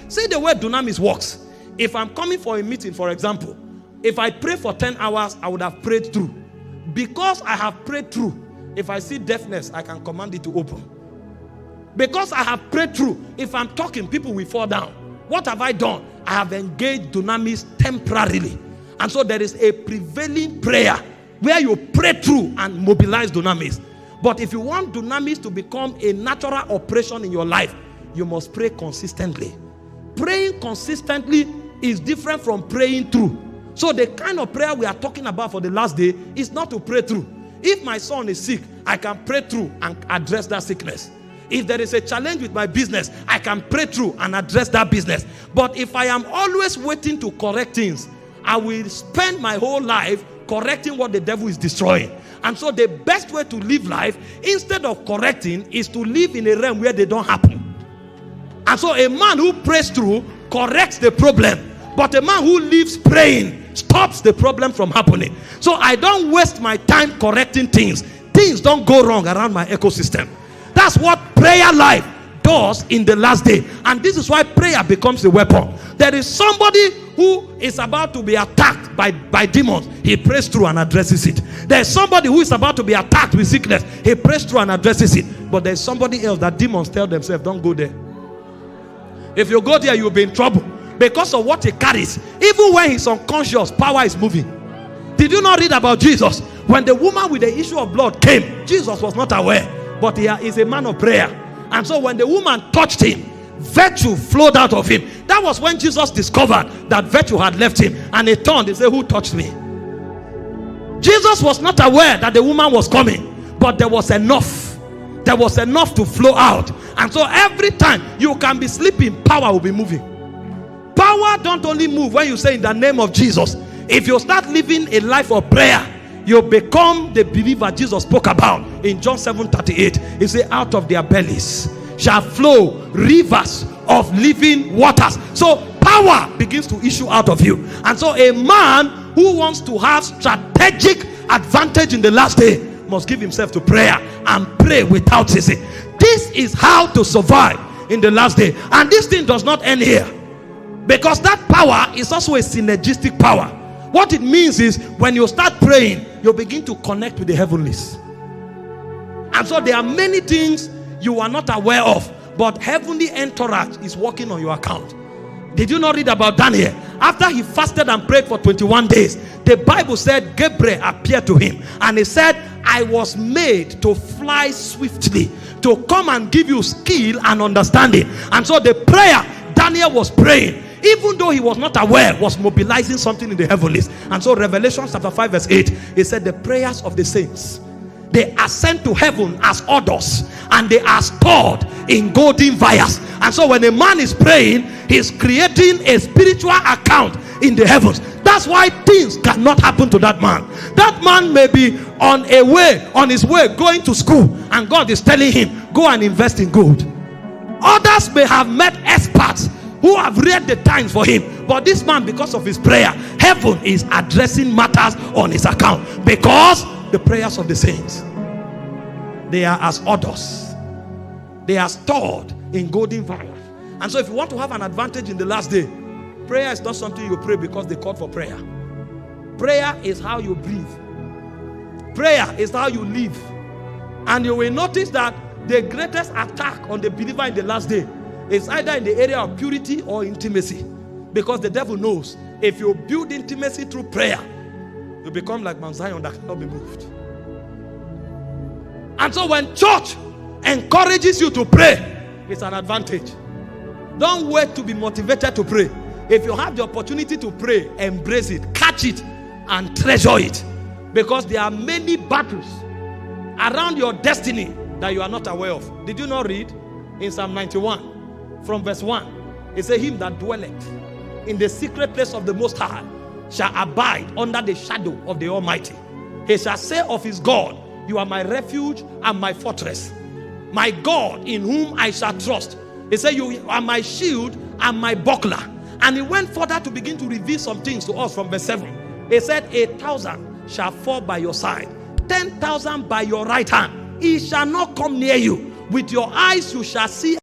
See the way Dunamis works. If I'm coming for a meeting, for example, if I pray for 10 hours, I would have prayed through. Because I have prayed through, if I see deafness, I can command it to open. Because I have prayed through, if I'm talking, people will fall down. What have I done? I have engaged Dunamis temporarily. And so there is a prevailing prayer where you pray through and mobilize Dunamis. But if you want Dunamis to become a natural operation in your life, you must pray consistently. Praying consistently is different from praying through. So the kind of prayer we are talking about for the last day is not to pray through. If my son is sick, I can pray through and address that sickness. If there is a challenge with my business, I can pray through and address that business. But if I am always waiting to correct things, I will spend my whole life correcting what the devil is destroying. And so the best way to live life, instead of correcting, is to live in a realm where they don't happen. And so a man who prays through corrects the problem. But a man who lives praying stops the problem from happening. So I don't waste my time correcting things. Things don't go wrong around my ecosystem. That's what prayer life does in the last day. And this is why prayer becomes a weapon. There is somebody who is about to be attacked by demons. He prays through and addresses it. There is somebody who is about to be attacked with sickness. He prays through and addresses it. But there is somebody else that demons tell themselves, don't go there. If you go there, you'll be in trouble. Because of what he carries. Even when he's unconscious, power is moving. Did you not read about Jesus? When the woman with the issue of blood came, Jesus was not aware. But he is a man of prayer. And so when the woman touched him, virtue flowed out of him. That was when Jesus discovered that virtue had left him. And he turned and said, who touched me? Jesus was not aware that the woman was coming. But there was enough. There was enough to flow out. And so every time you can be sleeping, power will be moving. Power don't only move when you say in the name of Jesus. If you start living a life of prayer, you become the believer Jesus spoke about in John 7:38. He said, out of their bellies shall flow rivers of living waters. So power begins to issue out of you. And so a man who wants to have strategic advantage in the last day must give himself to prayer and pray without ceasing. This is how to survive in the last day. And this thing does not end here. Because that power is also a synergistic power. What it means is when you start praying, you begin to connect with the heavenlies. And so there are many things you are not aware of, but heavenly entourage is working on your account. Did you not read about Daniel? After he fasted and prayed for 21 days, the Bible said Gabriel appeared to him and he said, I was made to fly swiftly, to come and give you skill and understanding. And so the prayer Daniel was praying, even though he was not aware, was mobilizing something in the heavenlies. And so Revelation chapter 5 verse 8, it said the prayers of the saints, they ascend to heaven as odors, and they are stored in golden vials. And so when a man is praying, he's creating a spiritual account in the heavens. That's why things cannot happen to that man. That man may be on his way going to school, and God is telling him, go and invest in gold. Others may have met experts who have read the times for him, but this man, because of his prayer, heaven is addressing matters on his account. Because the prayers of the saints, they are as odors, they are stored in golden vials. And so if you want to have an advantage in the last day, prayer is not something you pray because they called for prayer. Prayer is how you breathe. Prayer is how you live. And you will notice that the greatest attack on the believer in the last day is either in the area of purity or intimacy. Because the devil knows if you build intimacy through prayer, you become like Mount Zion that cannot be moved. And so when church encourages you to pray, it's an advantage. Don't wait to be motivated to pray. If you have the opportunity to pray, embrace it, catch it, and treasure it. Because there are many battles around your destiny that you are not aware of. Did you not read in Psalm 91 from verse 1? It says, him that dwelleth in the secret place of the Most High shall abide under the shadow of the Almighty. He shall say of his God, you are my refuge and my fortress, my God in whom I shall trust. He said, you are my shield and my buckler. And he went further to begin to reveal some things to us from verse 7. He said, 1,000 shall fall by your side, 10,000 by your right hand. It shall not come near you. With your eyes you shall see